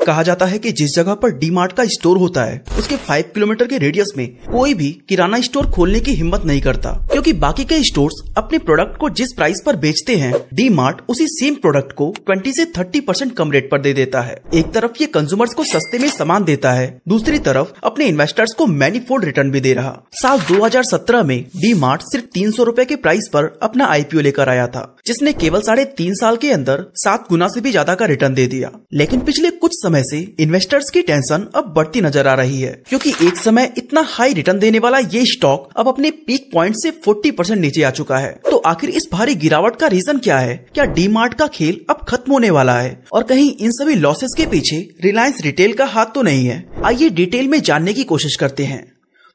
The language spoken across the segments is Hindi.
कहा जाता है कि जिस जगह पर डी मार्ट का स्टोर होता है उसके 5 किलोमीटर के रेडियस में कोई भी किराना स्टोर खोलने की हिम्मत नहीं करता, क्योंकि बाकी के स्टोर्स अपने प्रोडक्ट को जिस प्राइस पर बेचते हैं डी मार्ट उसी सेम प्रोडक्ट को 20 से 30% कम रेट पर दे देता है। एक तरफ ये कंज्यूमर्स को सस्ते में सामान देता है, दूसरी तरफ अपने इन्वेस्टर्स को मैनीफोल्ड रिटर्न भी दे रहा। साल 2017 में डी मार्ट सिर्फ 300 रुपए के प्राइस पर अपना IPO लेकर आया था, जिसने केवल 3.5 साल के अंदर 7 गुना से भी ज्यादा का रिटर्न दे दिया। लेकिन पिछले कुछ समय से इन्वेस्टर्स की टेंशन अब बढ़ती नजर आ रही है, क्योंकि एक समय इतना हाई रिटर्न देने वाला ये स्टॉक अब अपने पीक पॉइंट से 40% नीचे आ चुका है। तो आखिर इस भारी गिरावट का रीजन क्या है? क्या डी मार्ट का खेल अब खत्म होने वाला है और कहीं इन सभी लॉसेस के पीछे रिलायंस रिटेल का हाथ तो नहीं है? आइए डिटेल में जानने की कोशिश करते हैं।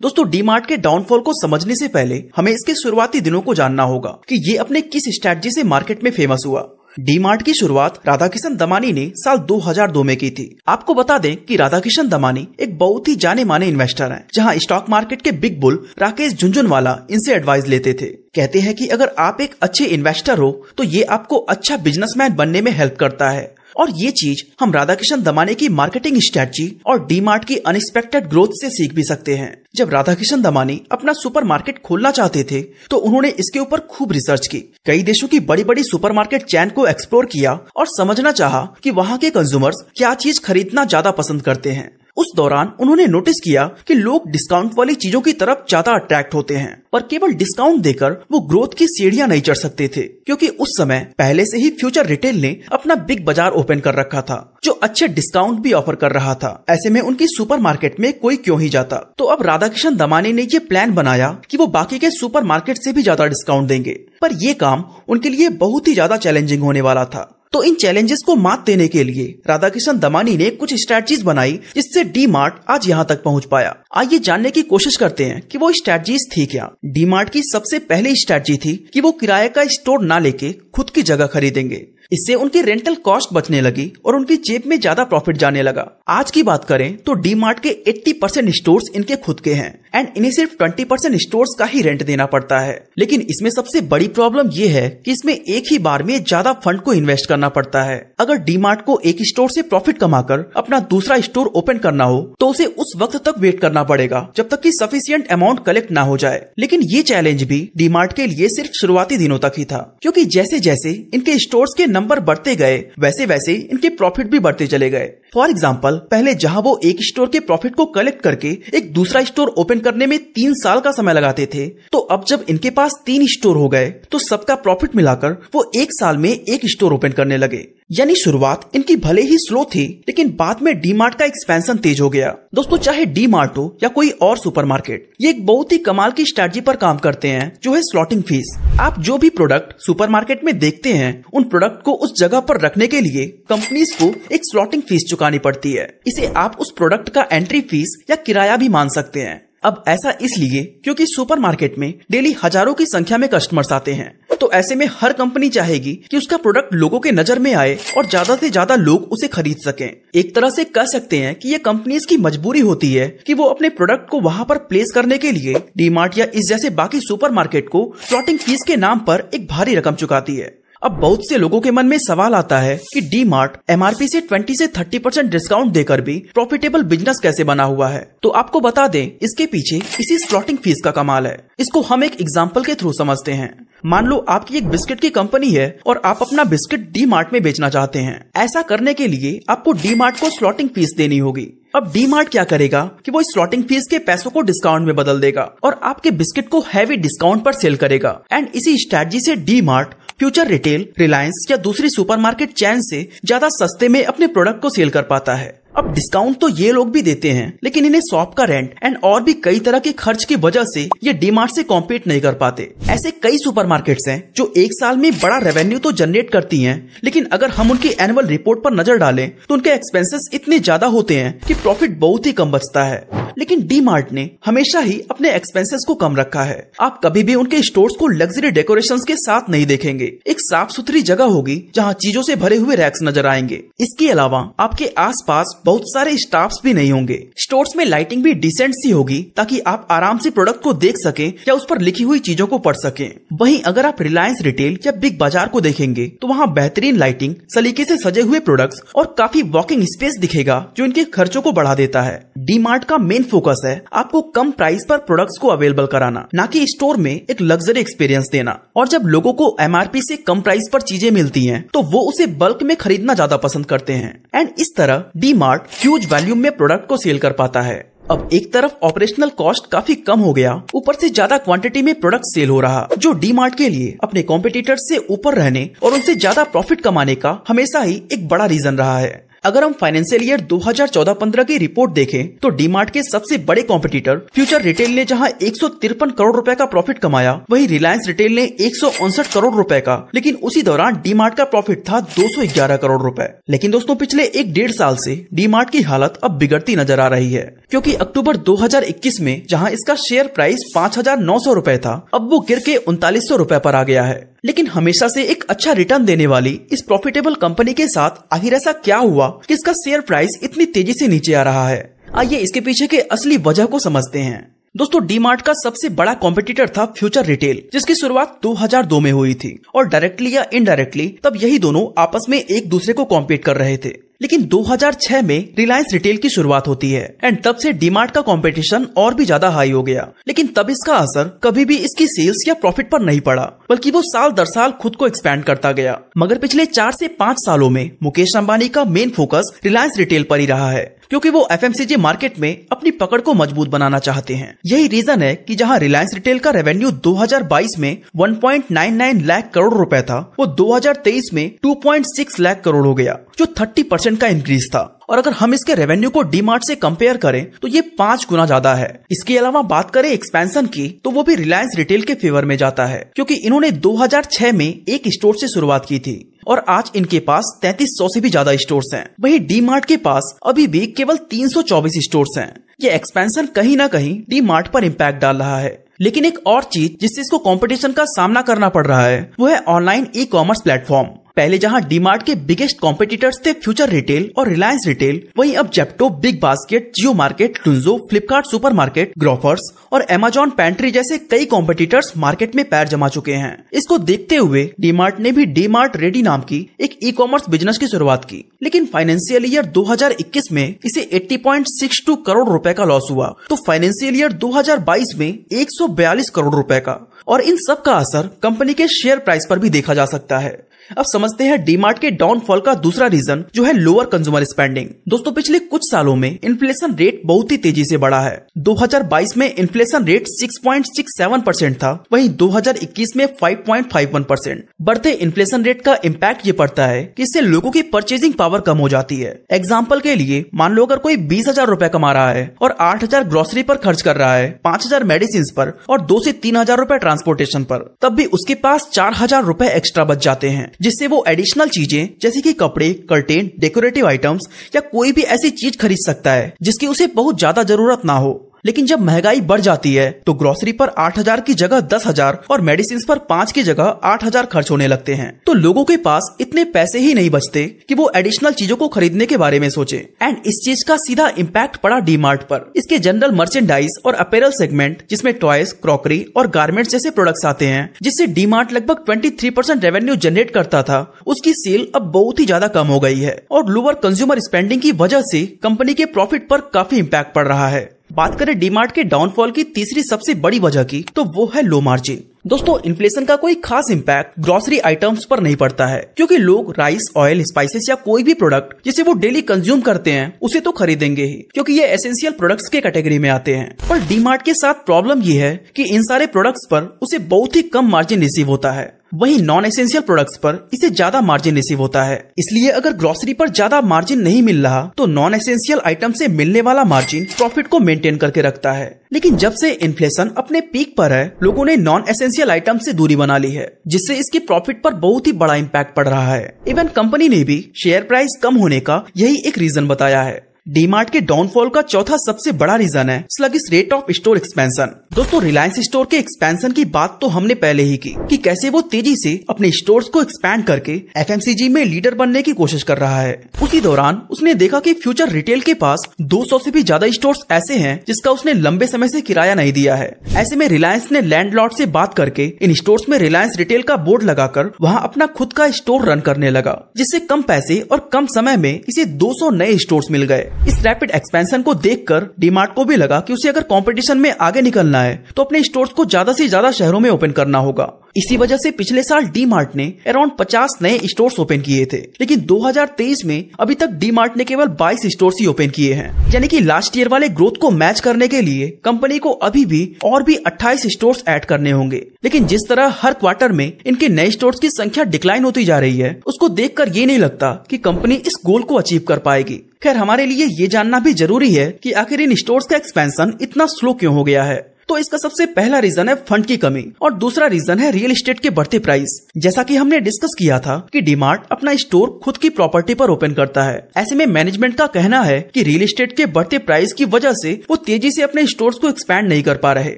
दोस्तों, डी मार्ट के डाउनफॉल को समझने से पहले हमें इसके शुरुआती दिनों को जानना होगा कि ये अपने किस स्ट्रेटजी से मार्केट में फेमस हुआ। डी मार्ट की शुरुआत राधाकिशन दमानी ने साल 2002 में की थी। आपको बता दें कि राधाकिशन दमानी एक बहुत ही जाने माने इन्वेस्टर हैं, जहां स्टॉक मार्केट के बिग बुल राकेश झुनझुनवाला इनसे एडवाइस लेते थे। कहते हैं कि अगर आप एक अच्छे इन्वेस्टर हो तो ये आपको अच्छा बिजनेसमैन बनने में हेल्प करता है। और ये चीज हम राधाकिशन दमानी की मार्केटिंग स्ट्रेटजी और डी मार्ट की अनएक्सपेक्टेड ग्रोथ से सीख भी सकते हैं। जब राधाकिशन दमानी अपना सुपरमार्केट खोलना चाहते थे तो उन्होंने इसके ऊपर खूब रिसर्च की, कई देशों की बड़ी बड़ी सुपरमार्केट चैन को एक्सप्लोर किया और समझना चाहा कि वहाँ के कंज्यूमर्स क्या चीज खरीदना ज्यादा पसंद करते हैं। उस दौरान उन्होंने नोटिस किया कि लोग डिस्काउंट वाली चीजों की तरफ ज्यादा अट्रैक्ट होते हैं, पर केवल डिस्काउंट देकर वो ग्रोथ की सीढ़ियां नहीं चढ़ सकते थे, क्योंकि उस समय पहले से ही फ्यूचर रिटेल ने अपना बिग बाजार ओपन कर रखा था जो अच्छे डिस्काउंट भी ऑफर कर रहा था। ऐसे में उनकी सुपरमार्केट में कोई क्यों ही जाता। तो अब राधाकिशन दमानी ने ये प्लान बनाया कि वो बाकी के सुपरमार्केट से भी ज्यादा डिस्काउंट देंगे, पर ये काम उनके लिए बहुत ही ज्यादा चैलेंजिंग होने वाला था। तो इन चैलेंजेस को मात देने के लिए राधाकिशन दमानी ने कुछ स्ट्रेटजीज बनाई जिससे डी मार्ट आज यहाँ तक पहुँच पाया। आइए जानने की कोशिश करते हैं कि वो स्ट्रेटजीज थी क्या। डी मार्ट की सबसे पहली स्ट्रेटजी थी कि वो किराए का स्टोर ना लेके खुद की जगह खरीदेंगे। इससे उनकी रेंटल कॉस्ट बचने लगी और उनकी जेब में ज्यादा प्रॉफिट जाने लगा। आज की बात करें तो डी मार्ट के 80% स्टोर्स इनके खुद के हैं एंड इन्हें सिर्फ 20% स्टोर्स का ही रेंट देना पड़ता है। लेकिन इसमें सबसे बड़ी प्रॉब्लम ये है कि इसमें एक ही बार में ज्यादा फंड को इन्वेस्ट करना पड़ता है। अगर डी मार्ट को एक स्टोर से प्रॉफिट कमाकर अपना दूसरा स्टोर ओपन करना हो तो उसे उस वक्त तक वेट करना पड़ेगा जब तक कि सफिशिएंट अमाउंट कलेक्ट ना हो जाए। लेकिन ये चैलेंज भी डी मार्ट के लिए सिर्फ शुरुआती दिनों तक ही था, क्योंकि जैसे जैसे इनके स्टोर्स के नंबर बढ़ते गए वैसे वैसे इनके प्रॉफिट भी बढ़ते चले गए। फॉर एग्जाम्पल, पहले जहां वो एक स्टोर के प्रॉफिट को कलेक्ट करके एक दूसरा स्टोर ओपन करने में 3 साल का समय लगाते थे, तो अब जब इनके पास 3 स्टोर हो गए तो सबका प्रॉफिट मिलाकर वो 1 साल में 1 स्टोर ओपन करने लगे। यानी शुरुआत इनकी भले ही स्लो थी, लेकिन बाद में डी मार्ट का एक्सपेंशन तेज हो गया। दोस्तों, चाहे डी मार्ट हो या कोई और सुपरमार्केट, ये एक बहुत ही कमाल की स्ट्रेटजी पर काम करते हैं जो है स्लॉटिंग फीस। आप जो भी प्रोडक्ट सुपरमार्केट में देखते हैं उन प्रोडक्ट को उस जगह पर रखने के लिए कंपनीज को एक स्लॉटिंग फीस चुकानी पड़ती है। इसे आप उस प्रोडक्ट का एंट्री फीस या किराया भी मान सकते हैं। अब ऐसा इसलिए क्योंकि सुपरमार्केट में डेली हजारों की संख्या में कस्टमर्स आते हैं, तो ऐसे में हर कंपनी चाहेगी कि उसका प्रोडक्ट लोगों के नजर में आए और ज्यादा से ज्यादा लोग उसे खरीद सकें। एक तरह से कह सकते हैं कि ये कंपनीज की मजबूरी होती है कि वो अपने प्रोडक्ट को वहां पर प्लेस करने के लिए डी मार्ट या इस जैसे बाकी सुपरमार्केट को स्लॉटिंग फीस के नाम पर एक भारी रकम चुकाती है। अब बहुत से लोगों के मन में सवाल आता है कि डी मार्ट MRP से 20 से 30% डिस्काउंट देकर भी प्रॉफिटेबल बिजनेस कैसे बना हुआ है। तो आपको बता दें, इसके पीछे इसी स्लॉटिंग फीस का कमाल है। इसको हम एक एग्जांपल के थ्रू समझते हैं। मान लो आपकी एक बिस्किट की कंपनी है और आप अपना बिस्किट डी मार्ट में बेचना चाहते हैं। ऐसा करने के लिए आपको डी मार्ट को स्लॉटिंग फीस देनी होगी। अब डी मार्ट क्या करेगा कि वो स्लॉटिंग फीस के पैसों को डिस्काउंट में बदल देगा और आपके बिस्किट को हैवी डिस्काउंट पर सेल करेगा। एंड इसी स्ट्रेटजी से D mart future retail, Reliance या दूसरी सुपरमार्केट चैन से ज्यादा सस्ते में अपने प्रोडक्ट को सेल कर पाता है। अब डिस्काउंट तो ये लोग भी देते हैं, लेकिन इन्हें शॉप का रेंट एंड और भी कई तरह के खर्च की वजह से ये डी मार्ट से कॉम्पीट नहीं कर पाते। ऐसे कई सुपरमार्केट्स हैं जो एक साल में बड़ा रेवेन्यू तो जनरेट करती हैं, लेकिन अगर हम उनकी एनुअल रिपोर्ट पर नजर डालें तो उनके एक्सपेंसेस इतने ज्यादा होते हैं कि प्रॉफिट बहुत ही कम बचता है। लेकिन डी मार्ट ने हमेशा ही अपने एक्सपेंसेस को कम रखा है। आप कभी भी उनके स्टोर्स को लग्जरी डेकोरेशंस के साथ नहीं देखेंगे। एक साफ सुथरी जगह होगी जहाँ चीजों से भरे हुए रैक्स नजर आएंगे। इसके अलावा आपके आसपास बहुत सारे स्टाफ्स भी नहीं होंगे। स्टोर्स में लाइटिंग भी डिसेंट सी होगी ताकि आप आराम से प्रोडक्ट को देख सके या उस पर लिखी हुई चीजों को पढ़ सके। वहीं अगर आप रिलायंस रिटेल या बिग बाजार को देखेंगे तो वहाँ बेहतरीन लाइटिंग, सलीके से सजे हुए प्रोडक्ट्स और काफी वॉकिंग स्पेस दिखेगा जो इनके खर्चों को बढ़ा देता है। डी मार्ट का मेन फोकस है आपको कम प्राइस पर प्रोडक्ट्स को अवेलेबल कराना, ना कि स्टोर में एक लग्जरी एक्सपीरियंस देना। और जब लोगों को एमआरपी से कम प्राइस पर चीजें मिलती हैं तो वो उसे बल्क में खरीदना ज्यादा पसंद करते हैं। एंड इस तरह डी मार्ट ह्यूज वॉल्यूम में प्रोडक्ट को सेल कर पाता है। अब एक तरफ ऑपरेशनल कॉस्ट काफी कम हो गया, ऊपर से ज्यादा क्वांटिटी में प्रोडक्ट सेल हो रहा, जो डी मार्ट के लिए अपने कॉम्पिटिटर्स से ऊपर रहने और उनसे ज्यादा प्रॉफिट कमाने का हमेशा ही एक बड़ा रीजन रहा है। अगर हम फाइनेंशियल ईयर 2014-15 की रिपोर्ट देखें तो डीमार्ट के सबसे बड़े कॉम्पिटिटर फ्यूचर रिटेल ने जहां 153 करोड़ रुपए का प्रॉफिट कमाया, वहीं रिलायंस रिटेल ने 159 करोड़ रुपए का। लेकिन उसी दौरान डीमार्ट का प्रॉफिट था 211 करोड़ रुपए। लेकिन दोस्तों पिछले 1-1.5 साल से डीमार्ट की हालत अब बिगड़ती नजर आ रही है, क्योंकि अक्टूबर 2021 में जहां इसका शेयर प्राइस 5,900 रुपए था, अब वो गिर के 3900 रुपए पर आ गया है। लेकिन हमेशा से एक अच्छा रिटर्न देने वाली इस प्रॉफिटेबल कंपनी के साथ आखिर ऐसा क्या हुआ कि इसका शेयर प्राइस इतनी तेजी से नीचे आ रहा है? आइए इसके पीछे के असली वजह को समझते हैं। दोस्तों डीमार्ट का सबसे बड़ा कॉम्पिटिटर था फ्यूचर रिटेल, जिसकी शुरुआत 2002 में हुई थी और डायरेक्टली या इनडायरेक्टली तब यही दोनों आपस में एक दूसरे को कॉम्पीट कर रहे थे। लेकिन 2006 में रिलायंस रिटेल की शुरुआत होती है एंड तब से डीमार्ट का कंपटीशन और भी ज्यादा हाई हो गया। लेकिन तब इसका असर कभी भी इसकी सेल्स या प्रॉफिट पर नहीं पड़ा, बल्कि वो साल दर साल खुद को एक्सपैंड करता गया। मगर पिछले 4 से 5 सालों में मुकेश अंबानी का मेन फोकस रिलायंस रिटेल पर ही रहा है, क्योंकि वो एफएमसीजी मार्केट में अपनी पकड़ को मजबूत बनाना चाहते हैं। यही रीजन है कि जहां रिलायंस रिटेल का रेवेन्यू 2022 में 1.99 लाख करोड़ रुपए था, वो 2023 में 2.6 लाख करोड़ हो गया, जो 30% का इंक्रीज था। और अगर हम इसके रेवेन्यू को डीमार्ट से कंपेयर करें तो ये 5 गुना ज्यादा है। इसके अलावा बात करें एक्सपेंशन की, तो वो भी रिलायंस रिटेल के फेवर में जाता है, क्योंकि इन्होंने 2006 में एक स्टोर से शुरुआत की थी और आज इनके पास 3300 से भी ज्यादा स्टोर्स हैं। वहीं डीमार्ट के पास अभी भी केवल 324 स्टोर्स हैं। ये एक्सपेंशन कहीं ना कहीं डीमार्ट पर इम्पैक्ट डाल रहा है। लेकिन एक और चीज जिससे इसको कंपटीशन का सामना करना पड़ रहा है, वो है ऑनलाइन ई कॉमर्स प्लेटफॉर्म। पहले जहां डीमार्ट के बिगेस्ट कॉम्पिटिटर्स थे फ्यूचर रिटेल और रिलायंस रिटेल, वहीं अब जेप्टो, बिग बास्केट, जियो मार्केट, टुंजो, फ्लिपकार्ट सुपरमार्केट, ग्रोफर्स और अमेजॉन पैंट्री जैसे कई कॉम्पिटिटर्स मार्केट में पैर जमा चुके हैं। इसको देखते हुए डीमार्ट ने भी डीमार्ट रेडी नाम की एक ई कॉमर्स बिजनेस की शुरुआत की। लेकिन फाइनेंशियल ईयर 2021 में इसे 80.62 करोड़ रुपए का लॉस हुआ, तो फाइनेंशियल ईयर 2022 में 142 करोड़ रुपए का। और इन सब का असर कंपनी के शेयर प्राइस पर भी देखा जा सकता है। अब समझते हैं डीमार्ट के डाउनफॉल का दूसरा रीजन, जो है लोअर कंज्यूमर स्पेंडिंग। दोस्तों पिछले कुछ सालों में इन्फ्लेशन रेट बहुत ही तेजी से बढ़ा है। 2022 में इन्फ्लेशन रेट 6.67% था, वहीं 2021 में 5.51%। बढ़ते इन्फ्लेशन रेट का इम्पैक्ट ये पड़ता है कि इससे लोगों की परचेजिंग पावर कम हो जाती है। एग्जाम्पल के लिए मान लो अगर कोई 20,000 रुपए कमा रहा है और 8,000 ग्रोसरी पर खर्च कर रहा है, 5,000 मेडिसिन पर और 2 से 3,000 रुपए ट्रांसपोर्टेशन पर, तब भी उसके पास 4,000 रुपए एक्स्ट्रा बच जाते हैं, जिससे वो एडिशनल चीजें जैसे कि कपड़े, कर्टेन, डेकोरेटिव आइटम्स या कोई भी ऐसी चीज खरीद सकता है जिसकी उसे बहुत ज्यादा जरूरत ना हो। लेकिन जब महंगाई बढ़ जाती है तो ग्रोसरी पर 8,000 की जगह 10,000 और मेडिसिन पर 5 की जगह 8,000 खर्च होने लगते हैं। तो लोगों के पास इतने पैसे ही नहीं बचते कि वो एडिशनल चीजों को खरीदने के बारे में सोचे। एंड इस चीज का सीधा इम्पैक्ट पड़ा डीमार्ट पर। इसके जनरल मर्चेंडाइज और अपैरल सेगमेंट, जिसमें टॉयज, क्रॉकरी और गारमेंट्स जैसे प्रोडक्ट्स आते हैं, जिससे डीमार्ट लगभग 23% रेवेन्यू जनरेट करता था, उसकी सेल अब बहुत ही ज्यादा कम हो गई है। और लोअर कंज्यूमर स्पेंडिंग की वजह से कंपनी के प्रॉफिट पर काफी इम्पैक्ट पड़ रहा है। बात करें डीमार्ट के डाउनफॉल की तीसरी सबसे बड़ी वजह की, तो वो है लो मार्जिन। दोस्तों इन्फ्लेशन का कोई खास इम्पैक्ट ग्रोसरी आइटम्स पर नहीं पड़ता है, क्योंकि लोग राइस, ऑयल, स्पाइसेस या कोई भी प्रोडक्ट जिसे वो डेली कंज्यूम करते हैं उसे तो खरीदेंगे ही, क्योंकि ये एसेंशियल प्रोडक्ट्स के कैटेगरी में आते हैं। पर डीमार्ट के साथ प्रॉब्लम ये है कि इन सारे प्रोडक्ट्स पर उसे बहुत ही कम मार्जिन रिसीव होता है, वहीं नॉन एसेंशियल प्रोडक्ट्स पर इसे ज्यादा मार्जिन रिसीव होता है। इसलिए अगर ग्रोसरी पर ज्यादा मार्जिन नहीं मिल रहा तो नॉन एसेंशियल आइटम से मिलने वाला मार्जिन प्रॉफिट को मेंटेन करके रखता है। लेकिन जब से इन्फ्लेशन अपने पीक पर है, लोगों ने नॉन एसेंशियल आइटम से दूरी बना ली है, जिससे इसकी प्रॉफिट पर बहुत ही बड़ा इम्पैक्ट पड़ रहा है। इवन कंपनी ने भी शेयर प्राइस कम होने का यही एक रीजन बताया है। डीमार्ट के डाउनफॉल का चौथा सबसे बड़ा रीजन है sluggish rate of store expansion. दोस्तों, रिलायंस स्टोर के एक्सपेंशन की बात तो हमने पहले ही की कि कैसे वो तेजी से अपने स्टोर्स को एक्सपैंड करके एफएमसीजी में लीडर बनने की कोशिश कर रहा है। उसी दौरान उसने देखा कि फ्यूचर रिटेल के पास 200 से भी ज्यादा स्टोर्स ऐसे हैं जिसका उसने लंबे समय से किराया नहीं दिया है। ऐसे में रिलायंस ने लैंडलॉर्ड से बात करके इन स्टोर्स में रिलायंस रिटेल का बोर्ड लगाकर वहाँ अपना खुद का स्टोर रन करने लगा, जिससे कम पैसे और कम समय में इसे 200 नए स्टोर्स मिल गए। इस रैपिड एक्सपेंशन को देखकर डीमार्ट को भी लगा कि उसे अगर कंपटीशन में आगे निकलना है तो अपने स्टोर्स को ज्यादा से ज्यादा शहरों में ओपन करना होगा। इसी वजह से पिछले साल डीमार्ट ने अराउंड 50 नए स्टोर्स ओपन किए थे, लेकिन 2023 में अभी तक डीमार्ट ने केवल 22 स्टोर्स ही ओपन किए हैं। यानी कि लास्ट ईयर वाले ग्रोथ को मैच करने के लिए कंपनी को अभी भी 28 स्टोर्स ऐड करने होंगे। लेकिन जिस तरह हर क्वार्टर में इनके नए स्टोर्स की संख्या डिक्लाइन होती जा रही है, उसको देखकर ये नहीं लगता कि कंपनी इस गोल को अचीव कर पाएगी। खैर, हमारे लिए ये जानना भी जरूरी है कि आखिर इन स्टोर्स का एक्सपेंशन इतना स्लो क्यों हो गया है। तो इसका सबसे पहला रीजन है फंड की कमी और दूसरा रीजन है रियल एस्टेट के बढ़ते प्राइस। जैसा कि हमने डिस्कस किया था कि डीमार्ट अपना स्टोर खुद की प्रॉपर्टी पर ओपन करता है। ऐसे में मैनेजमेंट का कहना है कि रियल एस्टेट के बढ़ते प्राइस की वजह से वो तेजी से अपने स्टोर्स को एक्सपैंड नहीं कर पा रहे।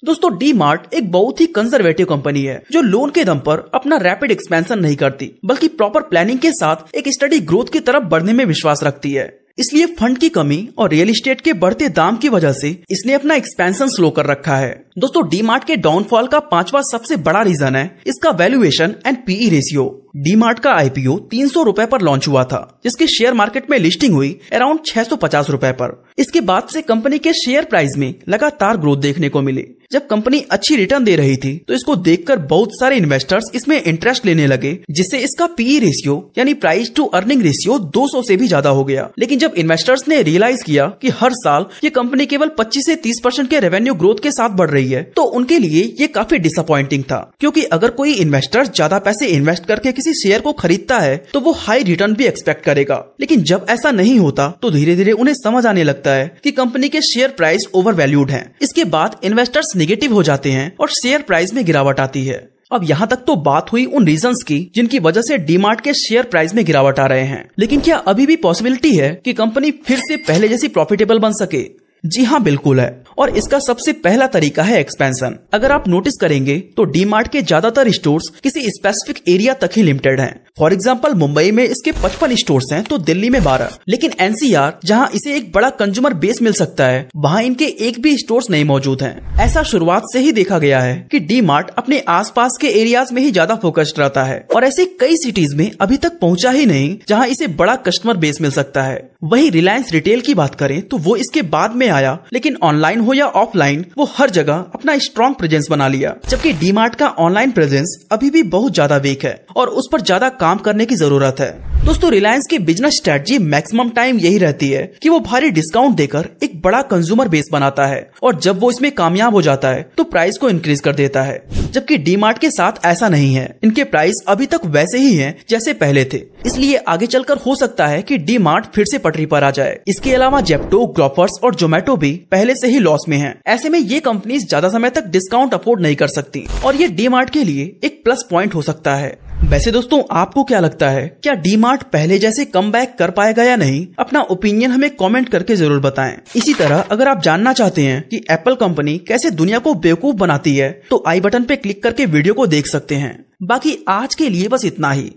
दोस्तों, डीमार्ट एक बहुत ही कंजर्वेटिव कंपनी है जो लोन के दम पर अपना रैपिड एक्सपेंशन नहीं करती, बल्कि प्रॉपर प्लानिंग के साथ एक स्टडी ग्रोथ की तरफ बढ़ने में विश्वास रखती है। इसलिए फंड की कमी और रियल एस्टेट के बढ़ते दाम की वजह से इसने अपना एक्सपेंशन स्लो कर रखा है। दोस्तों, डीमार्ट के डाउनफॉल का पांचवा सबसे बड़ा रीजन है इसका valuation and PE ratio. DMart का आईपीओ 300 रुपए पर लॉन्च हुआ था, जिसकी शेयर मार्केट में लिस्टिंग हुई अराउंड 650 रुपए पर। इसके बाद से कंपनी के शेयर प्राइस में लगातार ग्रोथ देखने को मिली। जब कंपनी अच्छी रिटर्न दे रही थी तो इसको देखकर बहुत सारे इन्वेस्टर्स इसमें इंटरेस्ट लेने लगे, जिससे इसका पीई रेशियो यानी प्राइस टू अर्निंग रेशियो 200 से भी ज्यादा हो गया। लेकिन जब इन्वेस्टर्स ने रियलाइज किया कि हर साल ये कंपनी केवल 25 से 30% के रेवेन्यू ग्रोथ के साथ बढ़ रही है, तो उनके लिए ये काफी डिसअपॉइंटिंग था। क्योंकि अगर कोई इन्वेस्टर ज्यादा पैसे इन्वेस्ट करके किसी शेयर को खरीदता है तो वो हाई रिटर्न भी एक्सपेक्ट करेगा। लेकिन जब ऐसा नहीं होता तो धीरे धीरे उन्हें समझ आने लगता है कि कंपनी के शेयर प्राइस ओवर वैल्यूड है। इसके बाद इन्वेस्टर्स नेगेटिव हो जाते हैं और शेयर प्राइस में गिरावट आती है। अब यहाँ तक तो बात हुई उन रीजंस की जिनकी वजह से डीमार्ट के शेयर प्राइस में गिरावट आ रहे हैं, लेकिन क्या अभी भी पॉसिबिलिटी है कि कंपनी फिर से पहले जैसी प्रॉफिटेबल बन सके? जी हाँ, बिल्कुल है। और इसका सबसे पहला तरीका है एक्सपेंशन। अगर आप नोटिस करेंगे तो डीमार्ट के ज्यादातर स्टोर्स किसी स्पेसिफिक एरिया तक ही लिमिटेड हैं। फॉर एग्जांपल, मुंबई में इसके 55 स्टोर्स हैं तो दिल्ली में 12। लेकिन एनसीआर, जहां इसे एक बड़ा कंज्यूमर बेस मिल सकता है, वहां इनके एक भी स्टोर्स नहीं मौजूद हैं। ऐसा शुरुआत से ही देखा गया है कि डीमार्ट अपने आसपास के एरियाज में ही ज्यादा फोकस्ड रहता है और ऐसे कई सिटीज में अभी तक पहुंचा ही नहीं जहां इसे बड़ा कस्टमर बेस मिल सकता है। वहीं रिलायंस रिटेल की बात करें तो वो इसके बाद में आया, लेकिन ऑनलाइन हो या ऑफलाइन वो हर जगह अपना स्ट्रॉन्ग प्रेजेंस बना लिया। जबकि डीमार्ट का ऑनलाइन प्रेजेंस अभी भी बहुत ज्यादा वीक है और उस पर ज्यादा काम करने की जरूरत है। दोस्तों, रिलायंस की बिजनेस स्ट्रेटजी मैक्सिमम टाइम यही रहती है कि वो भारी डिस्काउंट देकर एक बड़ा कंज्यूमर बेस बनाता है और जब वो इसमें कामयाब हो जाता है तो प्राइस को इंक्रीज कर देता है। जबकि डीमार्ट के साथ ऐसा नहीं है, इनके प्राइस अभी तक वैसे ही हैं जैसे पहले थे। इसलिए आगे चलकर हो सकता है कि डीमार्ट फिर से पटरी पर आ जाए। इसके अलावा जेप्टो, ग्रोफर्स और जोमेटो भी पहले से ही लॉस में हैं। ऐसे में ये कंपनीज ज्यादा समय तक डिस्काउंट अफोर्ड नहीं कर सकती और ये डीमार्ट के लिए एक प्लस पॉइंट हो सकता है। वैसे दोस्तों, आपको क्या लगता है, क्या डीमार्ट पहले जैसे कमबैक कर पाएगा या नहीं? अपना ओपिनियन हमें कमेंट करके जरूर बताएं। इसी तरह अगर आप जानना चाहते हैं कि एप्पल कंपनी कैसे दुनिया को बेवकूफ बनाती है तो आई बटन पे क्लिक करके वीडियो को देख सकते हैं। बाकी आज के लिए बस इतना ही।